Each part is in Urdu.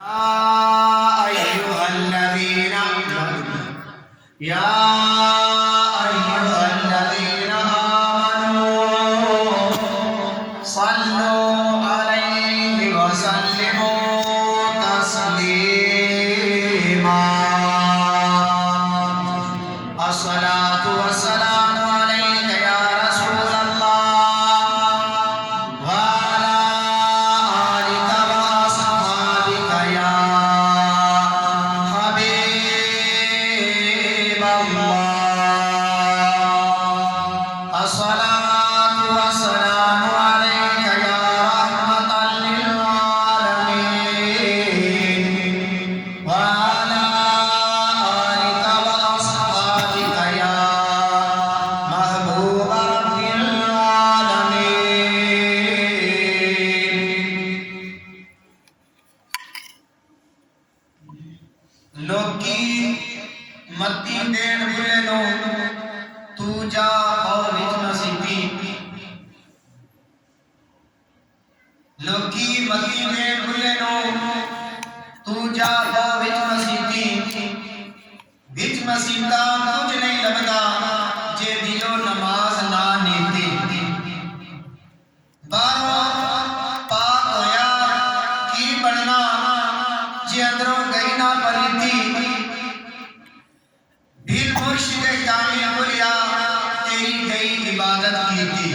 أيها الذين آمنوا صلوا عليه وسلموا تسليما الصلاة والسلام عليك يا رسول الله وعلى آلك وأصحابك يا حبيب الله الصلاة والسلام عليك يا رحمة للعالمين وعلى آلك وأصحابك يا محبوب رب العالمين ਲੋਕੀ ਮੱਤੀ ਦੇਣ ਬੁਲੇ ਨੂੰ ਤੂੰ ਜਾ ਹੋ ਵਿੱਚ ਨਸੀਬੀ ਲੋਕੀ ਮੱਤੀ ਦੇਣ ਬੁਲੇ ਨੂੰ ਤੂੰ ਜਾ ਹੋ ਵਿੱਚ ਨਸੀਬੀ ਵਿੱਚ ਮਸੀਬਤਾਂ ਕੁਝ ਨਹੀਂ ਲੱਭਦਾ ਜੇ ਦਿਲੋਂ ਨਮਾਜ਼ ਨਾ ਨੀਤੀ ਬਾਹਰੋਂ ਪਾਕ ਹੋਇਆ ਕੀ ਬਣਨਾ ਜੇ ਅੰਦਰੋਂ ਗਈ ਨਾ ਪਲੀਤੀ دل مرشد کامل بولیا تیری گئی عبادت کیتی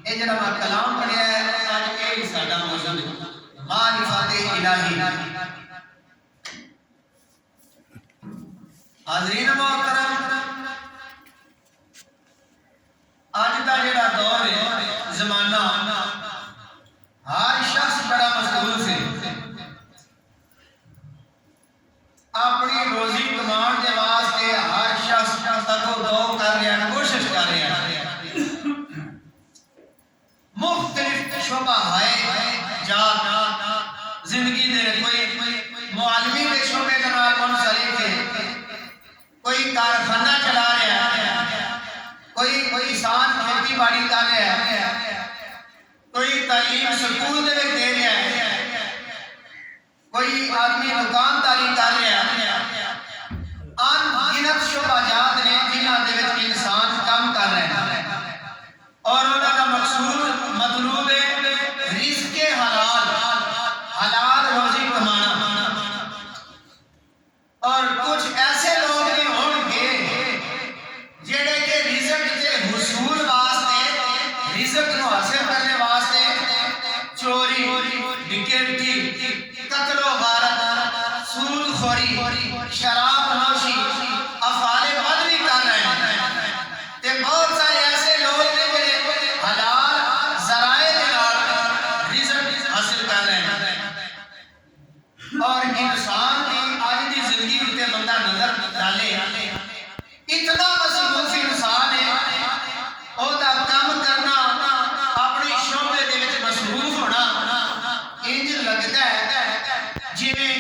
اے جڑا میں کلام پڑھیا ہے اج اے ساڈا موضوع ہے معرفت الہی حاضرین محترم اج دا جڑا دور ہے زمانہ ہر شخص بڑا مصروف ہے اپنی روزی کمان کے واسطے ہر شخص تگو دو کر رہا ہے کوشش کر رہا ہے مختلف شعبہ ہے جات زندگی دے کوئی معلمی کے شعبے کے نال منسلک ہے کوئی کارخانہ چلا رہا ہے کوئی کسان کھیتی باڑی کر رہا ہے کوئی تعلیم سکول دے وچ دے رہا ہے کوئی آدمی دکانداری کر رہا ہے ان گنت شعبہ جات نے جنہاں دے وچ انسان کام کر رہے ہیں اور انہاں دا مقصود مطلوب ہے رزق حلال روزی کمانا اور کچھ ایسے لوگ بھی ہون گے جڑے کہ رزق کے حصول واسطے رزق نو حاصل کرنے واسطے چوری ڈکیتی قتل و غارت سود خوری شراب نوشی افعال بد بھی کر رہے ہیں تے بہت سارے ایسے لوگ نے جڑے حلال ذرائع دے نال رزق حاصل کر رہے ہیں اور انسان کی آج دی زندگی تے بندہ نظر ڈالے اتنا مصروف انسان ہے او دا کام کرنا اپنی شعبے دے وچ مصروف ہونا انج لگتا ہے جویں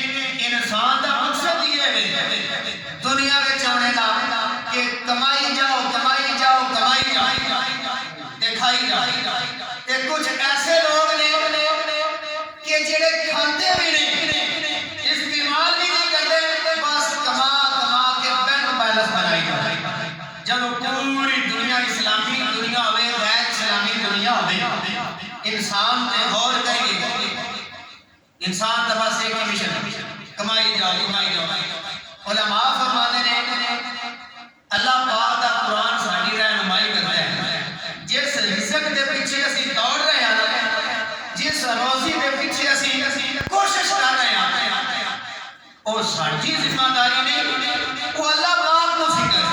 انسان دا مقصد یہ ہے دنیا وچ آنے دا کہ کمائی جاؤ کمائی جاؤ کمائی جاؤ تے کھائی جاؤ تے کچھ ایسے لوگ نے کہ جڑے کھاتے بھی نہیں استعمال بھی نہیں کرتے بس کما کما کے بینک بیلنس بنائی جاتے جب پوری دنیا اسلامی دنیا ہوئے غیر اسلامی دنیا ہوئے انسان تے غور کریں گے انسان دفعہ سے ایک مشن کمائی جاؤ علماء فرماتے ہیں اللہ پاک دا قرآن ساری رہنمائی کرتا ہے جس رزق دے پیچھے اسی دوڑ رہے ہیں جس روزی دے پیچھے اسی کوشش کر رہے ہیں وہ ساری ذمہ داری نہیں وہ اللہ پاک کو فکر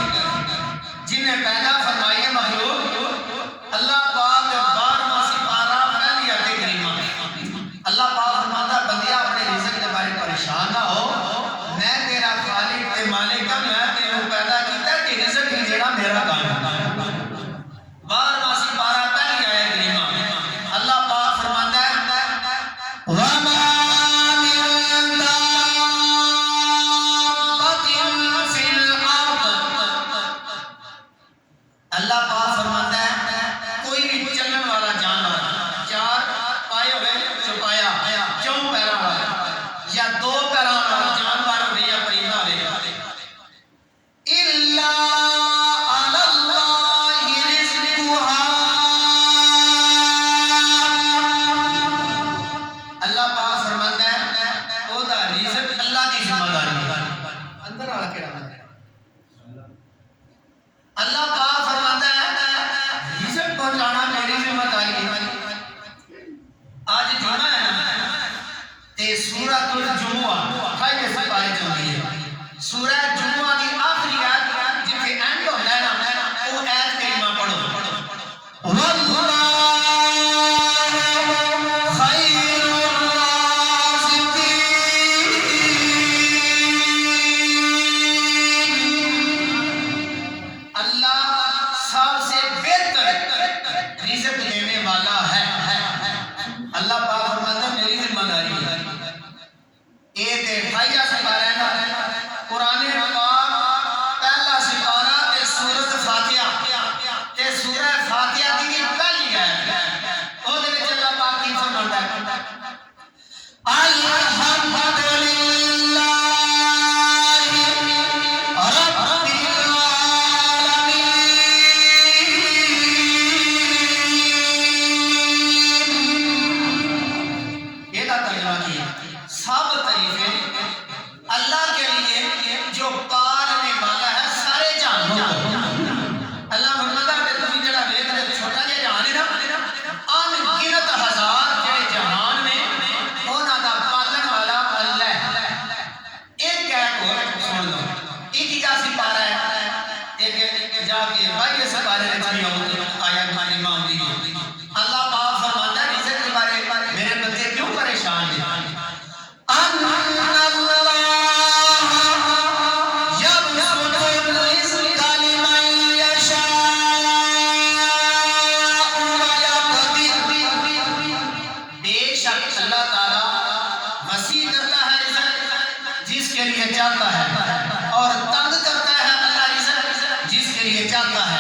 جنہیں پیدا فرمائی ہے مخلوق اللہ پاک 12واں سپارہ پہلی آیت کریمہ اللہ پاک فرماتا بندیا اپنے رزق کے بارے پریشان نہ ہو میں تیرا خالق تے مالک ہوں میں تینوں پیدا کیتا کہ رزق ہی جڑا میرا کام ہے 12واں سپارہ پہلی آیت کریمہ اللہ پاک فرماتا ہے وَمَا مِن دَابَّةٍ فِي الْأَرْضِ اللہ پاک فرماتا ہے کوئی بھی چلن والا جانور چار پائے ہوئے چوپایا چوں پیروں والا یا دو کرام جانور ہوئے یا پرندہ ہوئے الا علی اللہ رزقها اللہ پاک فرماتا ہے او دا رزق اللہ دی ذمہ داری ہے اندر والا کہڑا اللہ پاک فرماتا ہے رزق پہنچانا میری ذمہ داری ہے آج جمعہ ہے نا تے سورۃ الجمعہ کھائے سے پارے چلتی ہے سورہ جمعہ دی آخری آیت جتھے اینڈ ہوتا ہے نا وہ آیت کریمہ پڑھو واللہ خیر الرازقین اللہ سب سے بہتر رزق دینے والا ہے اللہ پاک فرماتا ہے میری ذمہ داری ہے اے تے بھائیا سپارہ ہے نا قرآن پاک پہلا سپارہ تے سورۃ فاتحہ تے سورہ فاتحہ دی پہلی آیت او دے وچ اللہ پاک کی فرماتا ہے الحمدللہ رب العالمین یہ کا ترجمہ کیا سب تعریفیں اللہ کے لیے جو پالنے والا ہے سارے جہانوں کو اللہ فرماتا ہے تسی جڑا ویکھ رہے چھوٹا جہا جہان ہے نا ان گنت ہزار جڑے جہان میں انہاں دا پالن والا اللہ ہے ایک اور سن لو ایک ہی کا سپارہ ہے ایک جا کے بھائی سپارے وچ بھی آیت کریمہ ہوندی ہے اللہ پاک فرماتا ہے رزق کے بارے میرے بندے کیوں پریشان ہیں ان اللہ یبسط الرزق لمن یشاء ویقدر بے شک اللہ تعالی وسیع کرتا ہے رزق جس کے لیے چاہتا ہے اور تنگ کرتا ہے اللہ رزق جس کے لیے چاہتا ہے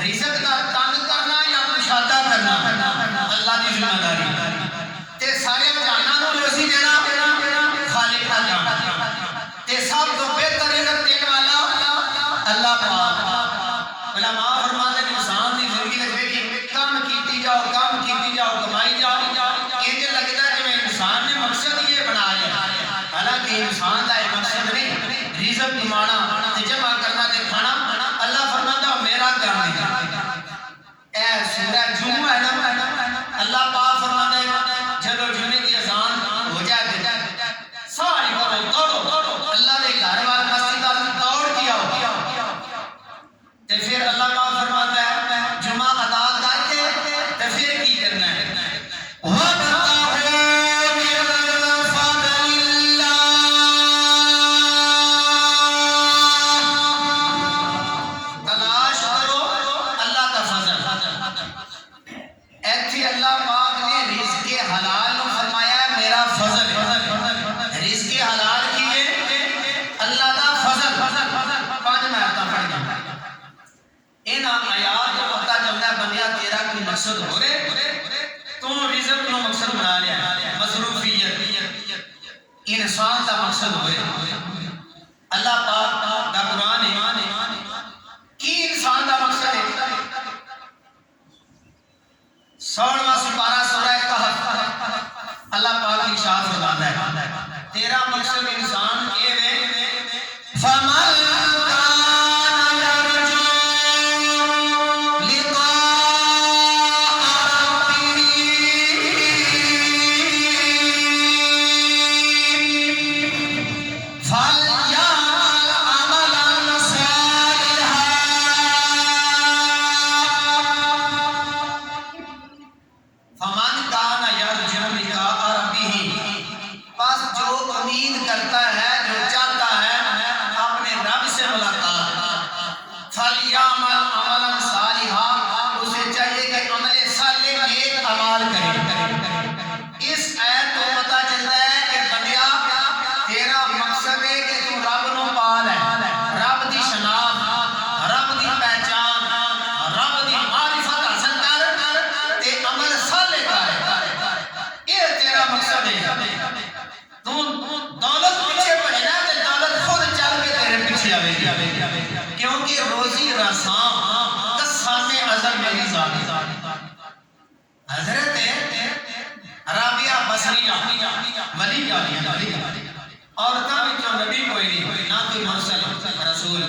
رزق کا تنگ کرنا یا کشادہ کرنا اللہ کی ذمہ داری تے سارے جہانوں نوں روزی دینا خالق کا جان تے سب تو بہتر رزق دینے والا اللہ پاک علماء فرماتے ہیں انسان دی زندگی وچ ویکھی کام کیتی جاؤ کمائی جاؤ انج لگدا ہے جویں انسان نے مقصد یہ بنا لیا حالانکہ انسان دا یہ مقصد نہیں رزق کمانا تے جمع کرنا تے کھانا اللہ فرماتا ہے میرا کام ہے اے سورہ جمعہ ہے نا اللہ پاک فرماتا ہے جب جمعے کی اذان ہو جائے ساری دوڑو اللہ دے گھر وال مسجد وال دوڑ کے آؤ تے پھر اللہ پاک فرماتا ہے جمعہ ادا کر کے تے پھر کی کرنا ہے وَابْتَغُوا مِن فَضْلِ اللَّهِ تلاش کرو اللہ کا فضل ایتھے اللہ پاک نے رزق حلال نو فرمایا ہے میرا فضل ہے رزق حلال کیے اللہ دا فضل پانچ میں آتا پڑھ گیا انہاں آیات کو پتہ چلتا ہے بندیا تیرا کوئی مقصد ہو رہے تو رزق نو مقصد بنا لیا مصروفیت انسان دا مقصد ہو رہے اللہ پاک دا قرآن ہے کی انسان دا مقصد ہے 16واں سپارہ سورہ کہف اللہ پاک ارشاد فرماتا ہے تیرا مقصد انسان یہ ہے فمن کان یرجو لقاء ربہ فلیعمل عملا صالحا فمن کان یرجو لقاء ربہ بس جو امید کرتا ہے جو چاہتا ہے اپنے رب سے ملاقات فلیعمل عملا صالحا اسے چاہیے کہ عمل صالح نیک اعمال کرے اس آیت کو پتہ چلتا ہے کہ بندیا تیرا مقصد ہے کہ تو رب نو پال ہے رب دی شناخت رب دی پہچان رب دی معرفت حاصل کر تے عمل صالح کر یہ تیرا مقصد ہے تو عورتوں وچوں نبی کوئی نہیں، نہ کوئی مرسل رسول.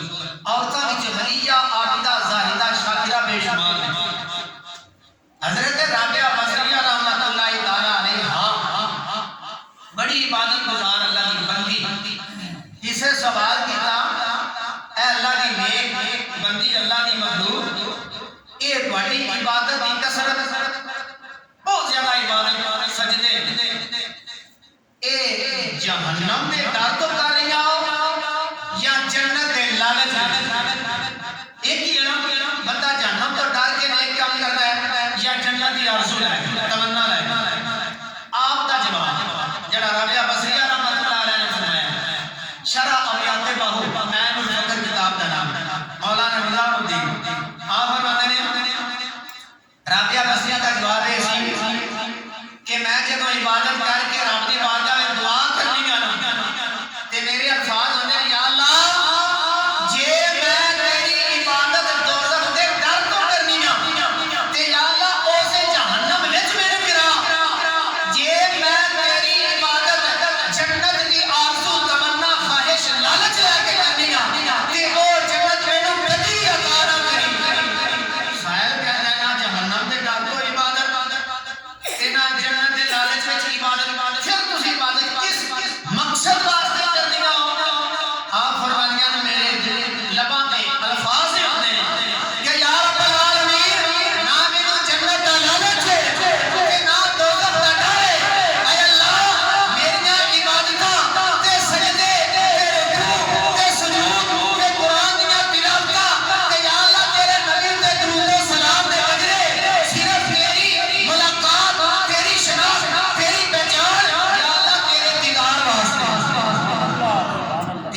عورتوں وچ غنیہ، عابدہ، زاہدہ، شاکرہ بے شمار ہیں. حضرت رابعہ بصریہ رحمۃ اللہ تعالی علیہا بڑی عبادت گزار اللہ کی بندی. کسے سوال کیتا، اے اللہ کی نیک بندی، اللہ کی مخلوق، یہ تہاڈی عبادت کی کثرت، بہت زیادہ عبادت، سجدے، اے جہنم دے ڈر تو کر رہی ہو یا جنت دے لالچ؟ ایک ہی ہے نا، بندہ جہنم تو ڈر کے نیک کام کرتا ہے یا جنت دی آرزو لے تمنا لے. آپ دا جواب جڑا رابعہ بصریہ رحمۃ اللہ علیہ نے فرمایا، شرح اویات باہو عین الفقر کتاب دا نام، مولانا نظام الدین. آپ فرماتے ہیں رابعہ بصریہ کا جواب ہے کہ میں جدوں عبادت کر کے رب دی بارگاہ میں دعا کرنی ہے نا تے میرے الفاظ ہوندے ہیں، یا اللہ جے میں تیری عبادت دوزخ دے ڈر تو کرنی ہے تے یا اللہ اسے جہنم وچ میرے گرا. جے میں تیری عبادت جنت دی آرزو تمنا خواہش لالچ لے کے کرنی ہے تے او جنت مینوں کبھی عطا نہ کری. سائل کہنا ہے نا جہنم دے ڈر تو عبادت تے نہ جنت دے لالچ وچ عبادت، پھر تسی عبادت کس مقصد واسطے کرنی ہو؟ آپ فرمانیاں نے میرے لباں تے الفاظ ہوندے ہیں کہ یا رب العالمین نہ مینوں جنت دا لالچ ہے تے نہ دوزخ دا ڈر ہے. اے اللہ میریاں عبادتاں تے سجدے تے رکوع تے سجود تے قرآن دیاں تلاوتاں تے یا اللہ تیرے نبی تے درود و سلام دے اجرے صرف تیری ملاقات، تیری شناخت، تیری پہچان، یا اللہ تیرے دیدار واسطے.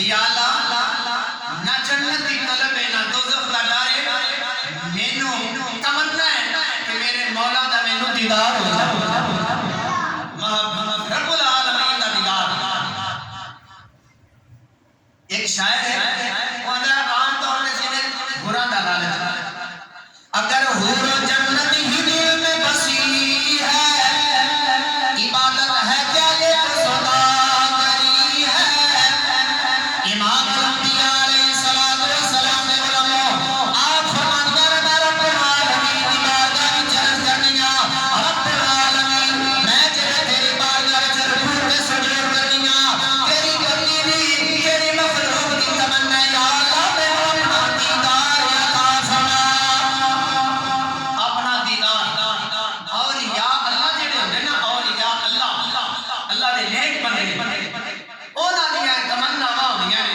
یا اللہ نہ جنت دی طلب ہے نہ دوزخ دا ڈر ہے، مینوں تمنا ہے کہ میرے مولا دا مینوں دیدار ہو جائے، رب العالمین دا دیدار. ایک شاعر ہے وہ آندا ہے عام طور پہ جنہیں برا دا لالچ، اگر حور جنت ہی دل میں بسی ہے عبادت ہے کیا یہ سوداگری ہے. امام الانبیاء علیہ الصلوۃ والسلام نے علماء آپ فرماتے ہیں میں رب العالمین کی بارگاہ وچ عرض کرنیاں، رب العالمین میں جڑے تیری بارگاہ وچ رکوع تے سجود کرنیاں تیری بندی دی تیری مخلوق دی تمنا یا اللہ میرے اپنا دیدار عطا فرما. اپنا دیدار اولیاء اللہ جڑے ہوندے نا، اولیاء اللہ اللہ دے نیک بندے انہاں دیاں تمناواں ہوندیاں نے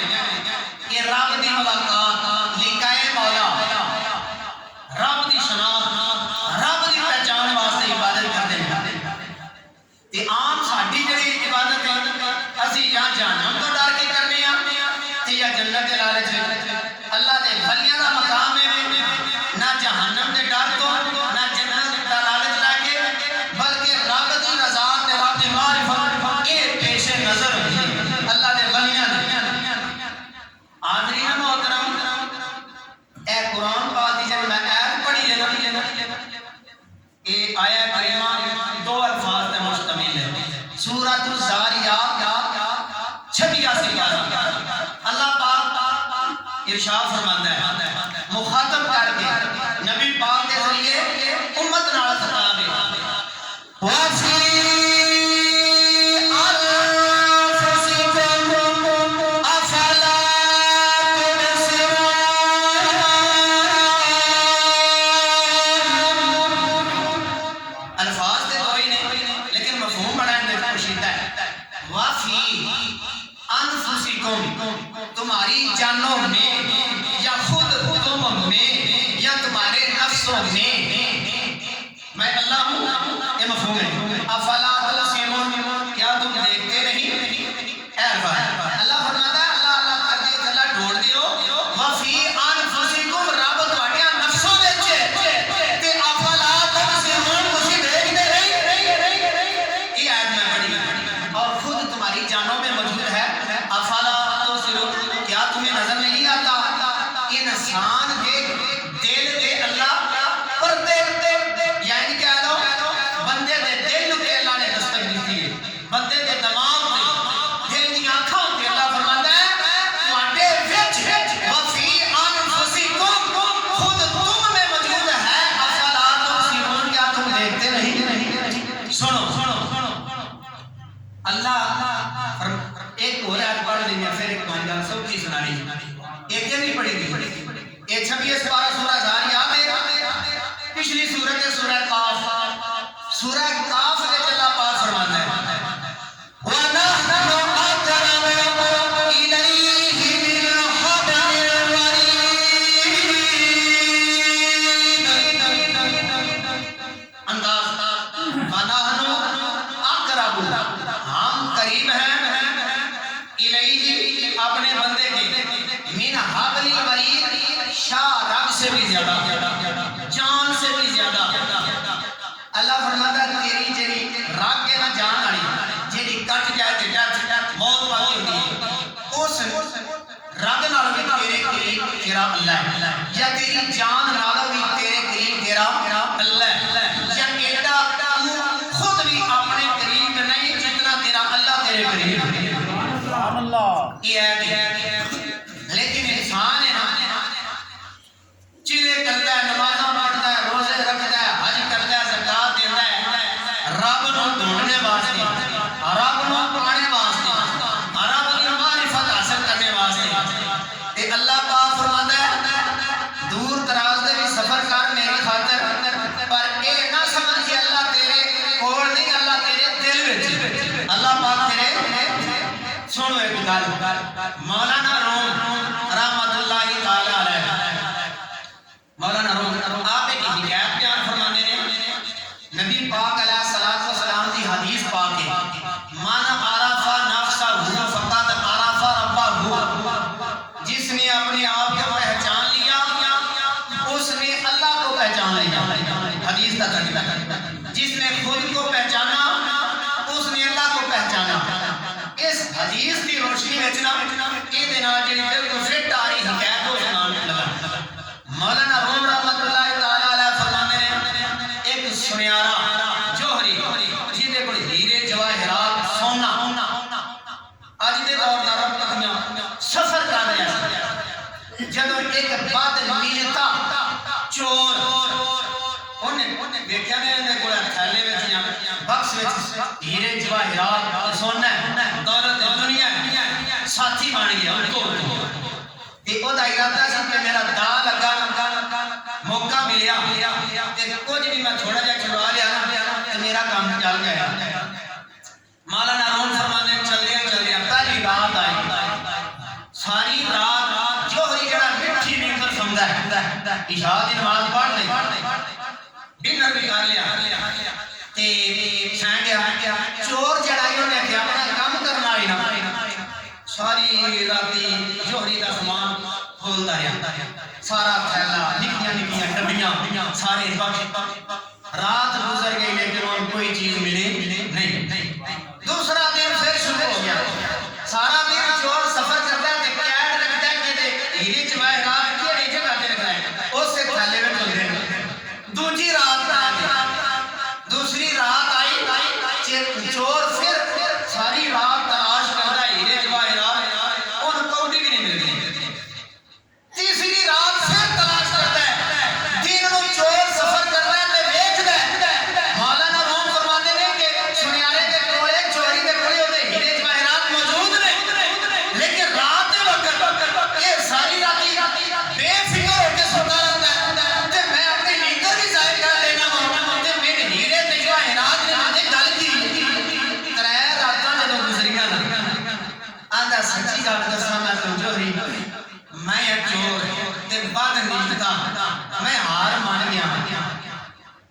کہ رب دی ملاقات، لقائے مولا، رب دی شناخت، رب دی پہچان واسطے عبادت کردے ہیں. تے عام ساڈی جڑی عبادت ہے اسی یا جہنم تو ڈر کے کرنے ہاں تے یا جنت دے لالچ. اللہ دے ولیاں دا مقام ہے نہ جہنم دے ڈر تو نہ جنت دا لالچ لے کے، بلکہ رب دی رضا تے رب دی معرفت اے پیش نظر ہوندی ہے اللہ دے ولیاں دی. حاضرین محترم، اے قرآن پاک دی جڑی میں آیت پڑھی ہے نا، اے آیت کریمہ دو الفاظ تے مشتمل ہے. سورۃ الزاریات 86 پارہ اللہ پاک ارشاد فرماتا ہے مخاطب کر کے نبی پاک کے ذریعے امت نال خطاب ہے، وَفِي أَنفُسِكُمْ أَفَلَا تُبْصِرُونَ. الفاظ تے کوئی نہیں لیکن مفہوم بڑا پوشیدہ ہے. وَفِي أَنفُسِكُمْ تمہاری جانوں میں یا خود تم میں یا تمہارے نفسوں میں میں اللہ ہوں، یہ مفہوم ہے. افلا تبصرون کیا تم دیکھتے نہیں؟ اے الفاظ اللہ فرماتا ہے اللہ اللہ کر کے اللہ ڈھول دیو وفی انفسکم رب تواڈیاں نفسوں وچ تے افلا تبصرون تسی دیکھتے نہیں. یہ آیت میں پڑھی اور خود تمہاری جانوں میں موجود ہے. افلا تبصرون کیا تمہیں نظر نہیں آتا؟ انسان کے دل دے اللہ پر یعنی کہہ دو بندے دے دل کے اللہ نے ایک اور آیت پڑھ دیں پھر ایک گل سوچی سنانی ایک نہیں پڑھی گئی یہ 26 پارہ سورہ زاریات ہے پچھلی سورت ہے سورہ قاف سورہ قاف کے اللہ پاک فرماتا ہے اپنے بندے کے من حبل الورید شاہ رگ سے بھی زیادہ جان سے بھی زیادہ اللہ فرماتا ہے تیری جیڑی رگ ہے نا جان والی جیڑی کٹ جائے تے ڈیتھ موت والی ہوتی ہے اس رگ نال بھی تیرے قریب تیرا اللہ ہے یا تیری جان نال بھی تیرے قریب تیرا اللہ ہے یا ایڈا خود بھی اپنے قریب نہیں جتنا تیرا اللہ تیرے قریب ہے سبحان اللہ لیکن انسان ہے نا چلے کرتا ہے نمازاں پڑھتا ہے روزے رکھتا ہے حج کرتا ہے زکات دیتا ہے رب نو ڈھونڈنے واسطے رب نو پانے واسطے رب کی معرفت حاصل کرنے واسطے تے اللہ پاک فرماتا ہے دور دراز دے بھی سفر کر میری خاطر پر اے نہ سمجھ کہ اللہ تیرے کول نہیں اللہ تیرے دل وچ اللہ پاک تیرے سنو ایک گل مولانا روم رحمت اللہ تعالی علیہ مولانا روم آپ ایک حکایت بیان فرمانے نے نبی پاک علیہ الصلوۃ والسلام کی حدیث پاک ہے من عرف نفسہ فقط عرف ربہ جس نے اپنے آپ کو پہچان لیا اس نے اللہ کو پہچان لیا حدیث کا ترجمہ جس نے خود کو پہچانا اس نے اللہ کو پہچانا اس حدیث کی روشنی میں یہ دینا جنہی دل کو فٹ آ رہی حکایت کو سنان لگا مولانا روم رحمت اللہ تعالیٰ علیہ فرمانے نے ایک سنیارہ جوہری جیدے کوئی ہیرے جواہرات سونا آج دے دور نرم تکیاں سفر کر رہے ہیں جدو ایک بات نیتا چور انہیں دیکھا نے انہیں کوئی تھیلے میں بکس میں ہیرے جواہرات سونا دولت دنیا ساتھی بن گیا ان کو او دا ارادہ سی کہ میرا دا لگا موقع ملیا تے کچھ بھی میں تھوڑا جا چھڑوا لیا تے میرا کام چل گیا مولانا روم فرمانے چل گیا پہلی رات آئی ساری رات جوہری جڑا مٹھی نیندر سمجھا ہے عشاء دی نماز پڑھ لی ڈنر بھی کر لیا تے سائیں گیا چور جڑائی انہیں کہ اپنا کام کرنا آئی نا ساری راتی جوہری کا سامان کھولتا رہا سارا تھیلا نکیاں ڈبیاں سارے رات گزر گئی لیکن ان کوئی چیز ملی نہیں دوسرا دن پھر شروع ہو گیا سارا دن چور سفر کرتا ہے کہ کیڈ رکھتا ہے کہ ہیرے جواہرات کیڑی جگہ تے رکھتا ہے اس سے تھیلے میں چل رہے دوسری رات آئی چور پھر ساری رات تلاش کرتا ہے ہیرے جواہرات ان کوٹی بھی نہیں ملتی تیسری رات پھر تلاش کرتا ہے دن کو چور سفر کر رہا ہے دیکھتا ہے مولانا روم فرماتے ہیں کہ سنیارے کے کولے چوری کے کولے ہوتے ہیرے جواہرات موجود نہیں لیکن رات کے وقت یہ ساری راتی بے فکر ہو کے سوتا رہتا ہے تے میں اپنی نیندر بھی ضائع کر دینا تے میرے ہیرے تے جواہرات نے مجھے گل کی ترے راتاں جدوں گزریاں آندا سچی گل دساں میں جوہری میں ایک چور تے بعد نیندتا میں ہار مان گیا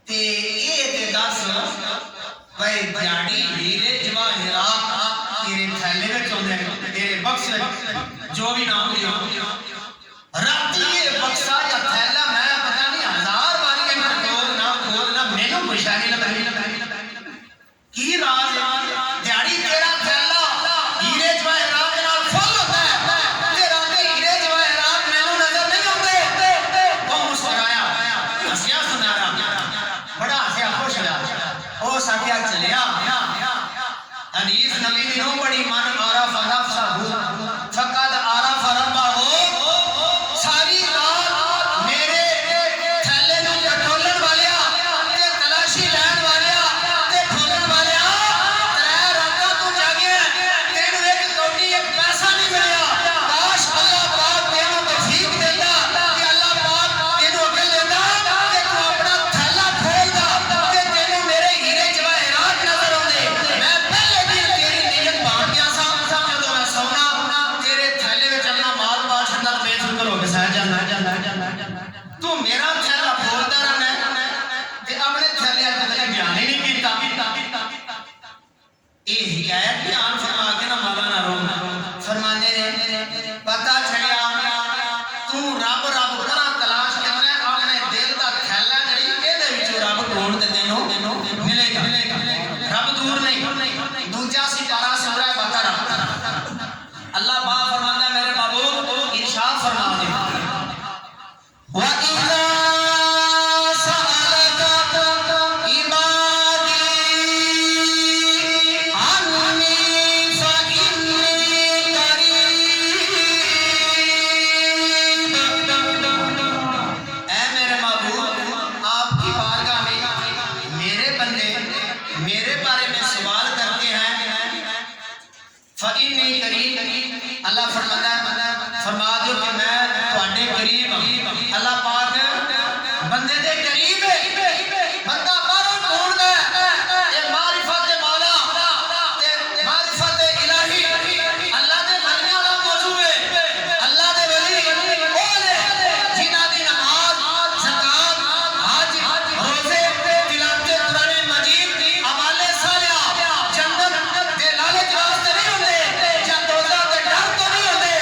تے اے تے دس بھائی دیاڑی ہیرے جواہرات تیرے تھیلے وچ ہوندے تیرے بکس وچ جو بھی نام لیا راتی یہ بکسا یا تھیلا میں پتہ نہیں ہزار باری کھولنا مینوں پریشانی لگی کی راز دیاڑی تیرا تھیلا ہیرے جواہرات نال فل ہوتا ہے تیرا تے ہیرے جواہرات مینوں نظر نہیں آتے وہ مسکرایا ہسیا سنارا بڑا ہسیا خوش ہوا او ساڈیا چلیا حدیث نبی دی نو بڑی من عرف نفسہ فقد عرف ربہ ساری رات میرے انی قریب اللہ فرماتا ہے فرما دو کہ میں تواڈے قریب ہوں اللہ پاک بندے دے قریب ہے بندہ باہروں ڈھونڈدا ہے اے معرفت مولا تے معرفت الہی اللہ دے ولیاں دا موضوع ہے اللہ دے ولی او نے جنہاں دی نماز زکات حج روزے تلاوت قرآن مجید حوالے صالحہ جنت دے لالچ واسطے نہیں ہوندے یا دوزخ دے ڈر تو نہیں ہوندے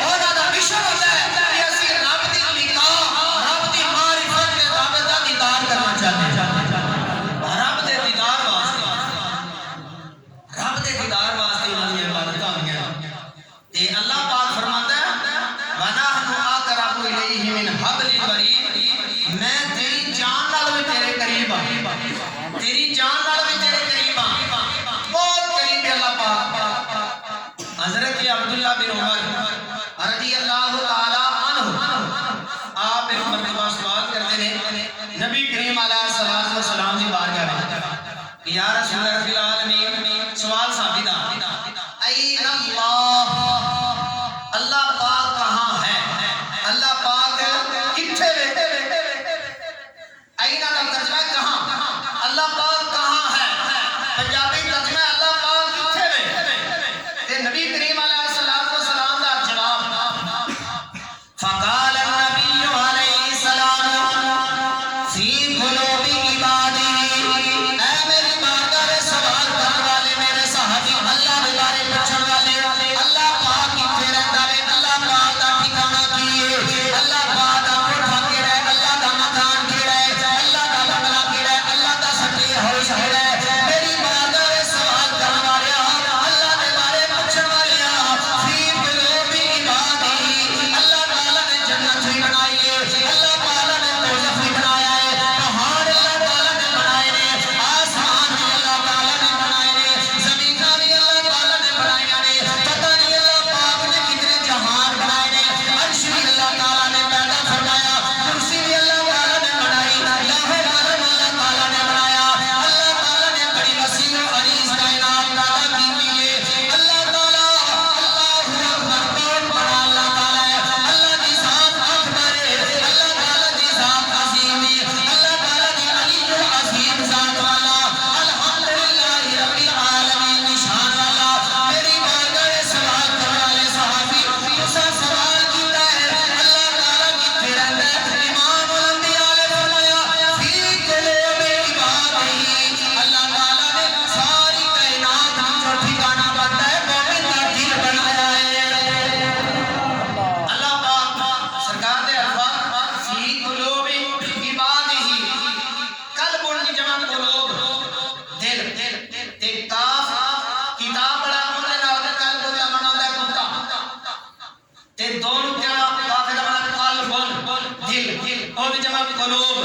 انہاں دا مشن ہوندا ہے کہ اسی رب دی نکاح رب دی معرفت تے رب دا دیدار کرنا چاہتے ہیں رب دے دیدار واسطے رب دے دیدار واسطے انہاں دی عبادتاں ہوئیاں تے اللہ پاک فرماتا ہے وَنَحْنُ أَقْرَبُ إِلَيْهِ مِنْ حَبْلِ الْوَرِيدِ میں تیری جان نال بھی تیرے قریب ہوں تیری جان نال بھی تیرے قریب ہوں بہت قریب ہے اللہ پاک حضرت عبداللہ بن عمر رضی اللہ تعالی عنہ آپ ایک مرتبہ سوال کرتے ہیں نبی کریم علیہ الصلوۃ والسلام کی بارگاہ میں یا رسول رب العالمین سوال ثابت این اللہ اللہ پاک کہاں ہے اللہ پاک کتھے وے اینا کا ترجمہ کہاں اللہ پاک کہاں ہے پنجابی ترجمہ اللہ پاک کتھے وے تے نبی کریم علیہ الصلوۃ والسلام دا جواب فقال النبی علیہ السلام فی قلوب عبادی اے میری بارگاہ سوال کرنے والے میرے صحابی اللہ دے بارے پوچھن والے اللہ پاک کتھے رہندا ہے اللہ پاک دا ٹھکانہ کی ہے اللہ پاک دا کوٹھا کیڑا ہے اللہ دا مکان کیڑا ہے اللہ دا بنگلہ کیڑا ہے اللہ دا سٹی ہاؤس کیڑا ہے میری بارگاہ سوال کرنے والے اللہ دے بارے پوچھن والے فی قلوب عبادی اللہ تعالی نے جنت بھی بنائی ہے اللہ تعالی نے دوزخ بھی بنایا ہے پہاڑ اللہ تعالی نے بنائے نے آسمان بھی اللہ تعالی نے بنائے نے زمیناں بھی اللہ تعالی نے بنائیاں نے پتہ نہیں اللہ پاک نے کتنے جہان بنائے نے عرش بھی اللہ تعالی نے پیدا فرمایا کرسی بھی اللہ تعالی نے بنائی لوح قلم اللہ تعالی نے بنایا اللہ تعالی نے بڑی وسیع و عریض کائنات پیدا کی ہے اللہ تعالی اللہ اکبر کون بڑا اللہ تعالی ہے اللہ کی ذات اکبر ہے اللہ تعالی کی ذات عظیم ہے اللہ تعالی کی علی و عظیم ذات والا الحمدللہ رب العالمین نشان والا میری بارگاہ سوال کرنے والے صحابی تسا سوال کیتا ہے اللہ تعالی کتھے رہندا ہے امام الانبیاء نے فرمایا فی قلوب عبادی اللہ تعالی نے ساری کائنات جو ٹھکانہ بنتا ہے مومن کا دل بنایا ہے اللہ پاک سرکار دے الفاظ فی قلوب عبادی قلب کی جمع قلوب دل تے کاف کتاب بڑا ہونے نال قلب دا معنی ہوندا ہے کتا تے دونوں جمع کاف دا معنی قلب دل او بھی جمع قلوب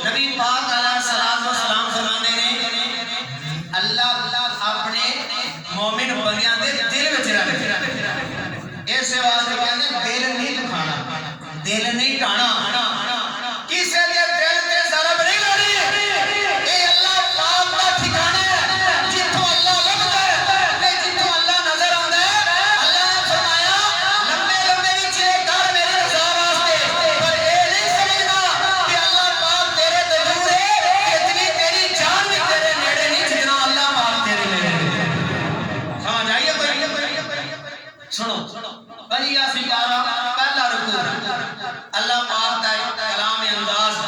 نبی پاک علیہ الصلوۃ والسلام فرمانے نے اللہ اپنے مومن بندیاں دے دل وچ رہندا اس واسطے کہندے دل نہیں دکھانا دل نہیں ٹانا کسے دے دل تے ضرب نہیں لگی اے اللہ پاک دا ٹھکانہ ہے جتھوں اللہ لبدا ہے تے جتھوں اللہ نظر آندا ہے اللہ نے فرمایا لمبے لمبے وچ کر میری رضا واسطے پر اے نہیں سمجھنا کہ اللہ پاک تیرے تے دور ہے اتنی تیری جان بھی تیرے نیڑے نہیں جتنا اللہ پاک تیرے نیڑے سمجھ آئی ہے کوئی سنو بنی یاسین پہلا رکوع اللہ پاک دا کلام انداز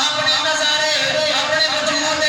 اپنے نظارے اپنے وجود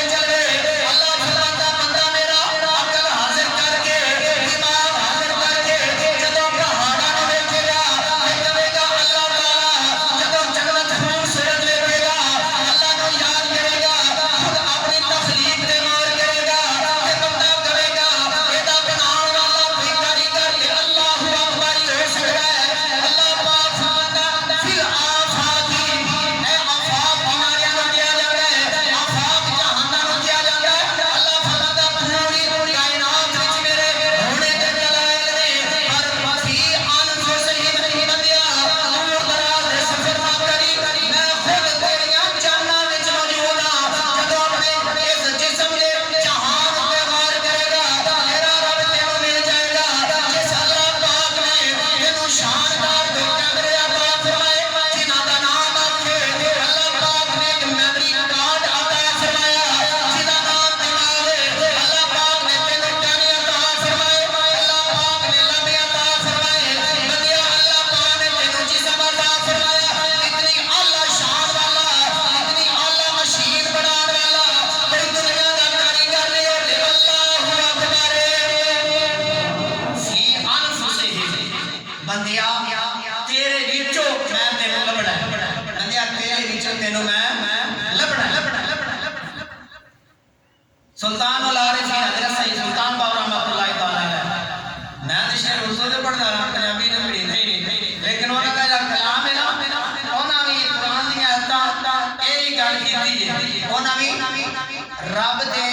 رب دے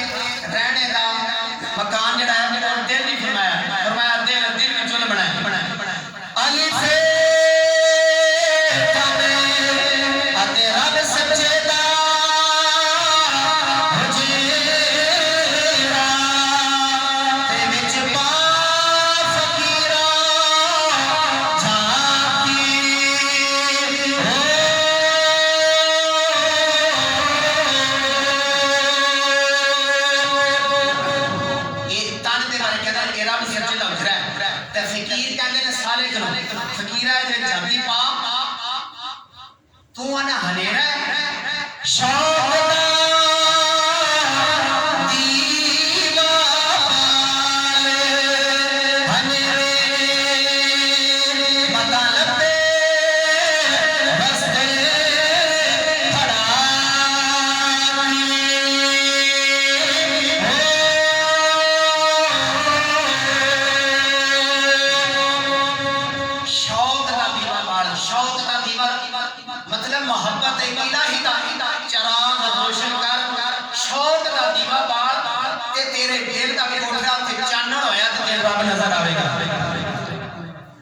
رہنے دا مکان جڑا ہے وہ دل نہیں فرمایا فرمایا دل دل وچوں بنایا الف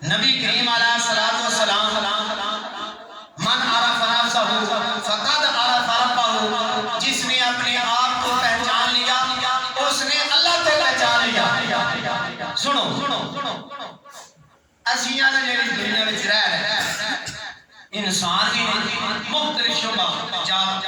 نبی کریم علیہ الصلوۃ والسلام من عرف نفسه فقد عرف ربه جس نے اپنے آپ کو پہچان لیا اس نے اللہ کو پہچان لیا سنو اسیاں نے جڑی دنیا وچ رہ رہے انسان بھی مختلف شعبہ جات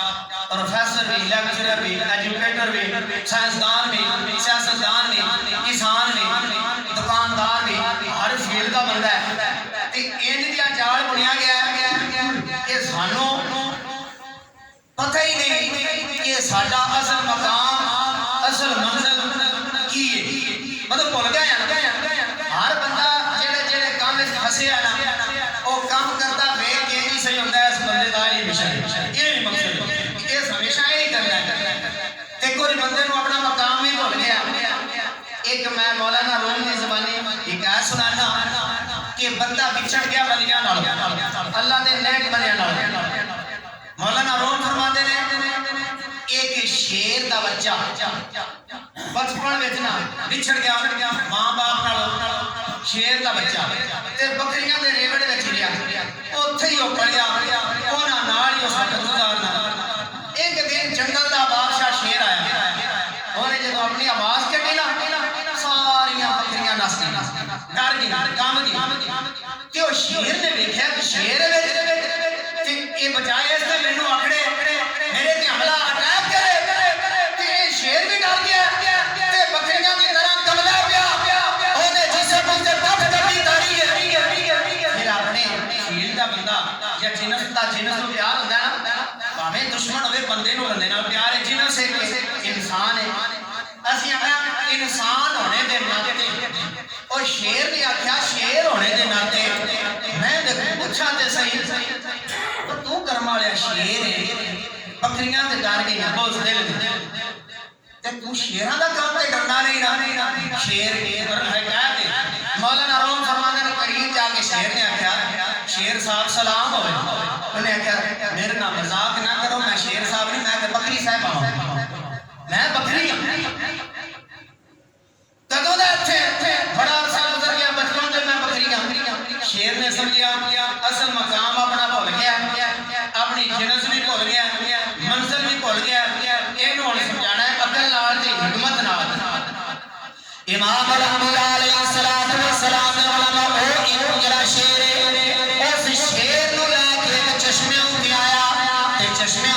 پروفیسر بھی لیکچرر بھی ایجوکیٹر بھی سائنسدان بھی سیاستدان بھی کسان بھی دکاندار بھی ہر فیلڈ کا بندہ ہے تے انج دیا جال بنیا گیا ہے کہ سانوں پتہ ہی نہیں کہ ساڈا اصل مقام اصل منزل کی ہے مطلب بھول گیا ہے ہر بندہ جڑے جڑے کام وچ پھسیا نا او کام کرتا ویکھ کے نہیں صحیح ہوندا اس بندے دا یہ مشن یہ مقصد ہے ہمیشہ یہی کرنا ہے تے کوئی بندے نو اپنا مقام بھی بھول گیا ایک میں مولانا روم کی زبانی حکایت سنانا کہ بندہ بچھڑ گیا ولیاں نال اللہ دے نیک بندیاں نال مولانا روم فرماتے ہیں ایک شیر دا بچہ بچپن وچ نا بچھڑ گیا ماں باپ نال شیر دا بچہ تے بکریاں دے ریوڑ وچ گیا اوتھے ہی او پڑیا انہاں نال ہی وقت گزارنا ایک دن جنگل دا بادشاہ شیر آیا اونے جدوں اپنی آواز کٹی نا ساریاں بکریاں نس گئیاں ڈر گئیاں کام گئیاں تے او شیر نے ویکھیا کہ شیر وچ تے اے بجائے اس تے مینوں آکھڑے میرے تے حملہ اٹیک کرے تے اے شیر بھی ڈر گیا تے بکریاں دی طرح کملا پیا اونے جسم تے پٹھ کٹی داری ہے پھر اپنے شیر دا بندہ یا جنس دا جنس نو پیار ہوندا ہے نا بھاویں دشمن ہوے بندے نو بندے نال پیار ہے جنس ہے انسان ہے اسی انسان ہونے دے ناطے اور شیر نے آکھیا شیر ہونے دے ناطے میں پوچھا تے صحیح تو کرم والیا شیر ہے بکریاں تے ڈر گئی بوز دل تے تو شیراں دا کام تے کرنا نہیں نا شیر پر حکایت ہے مولانا روم فرماندے نے قریب جا کے شیر نے آکھیا شیر صاحب سلام ہوئے انہیں آکھیا میرے نام مذاق نہ کرو میں شیر صاحب نہیں میں بکری صاحب ہوں میں بکری ہوں کدوں دا اتھے بڑا عرصہ گزر گیا بچپن تے میں بکری ہوں شیر نے سمجھیا اصل مقام اپنا بھول گیا اپنی جنس بھی بھول گیا منزل بھی بھول گیا اینو ہن سمجھانا ہے عقل نال تے حکمت نال امام الانبیاء علیہ الصلوۃ والسلام نے علماء او اینو جڑا شیر ہے اس شیر نو لے کے چشمے تے آیا تے چشمے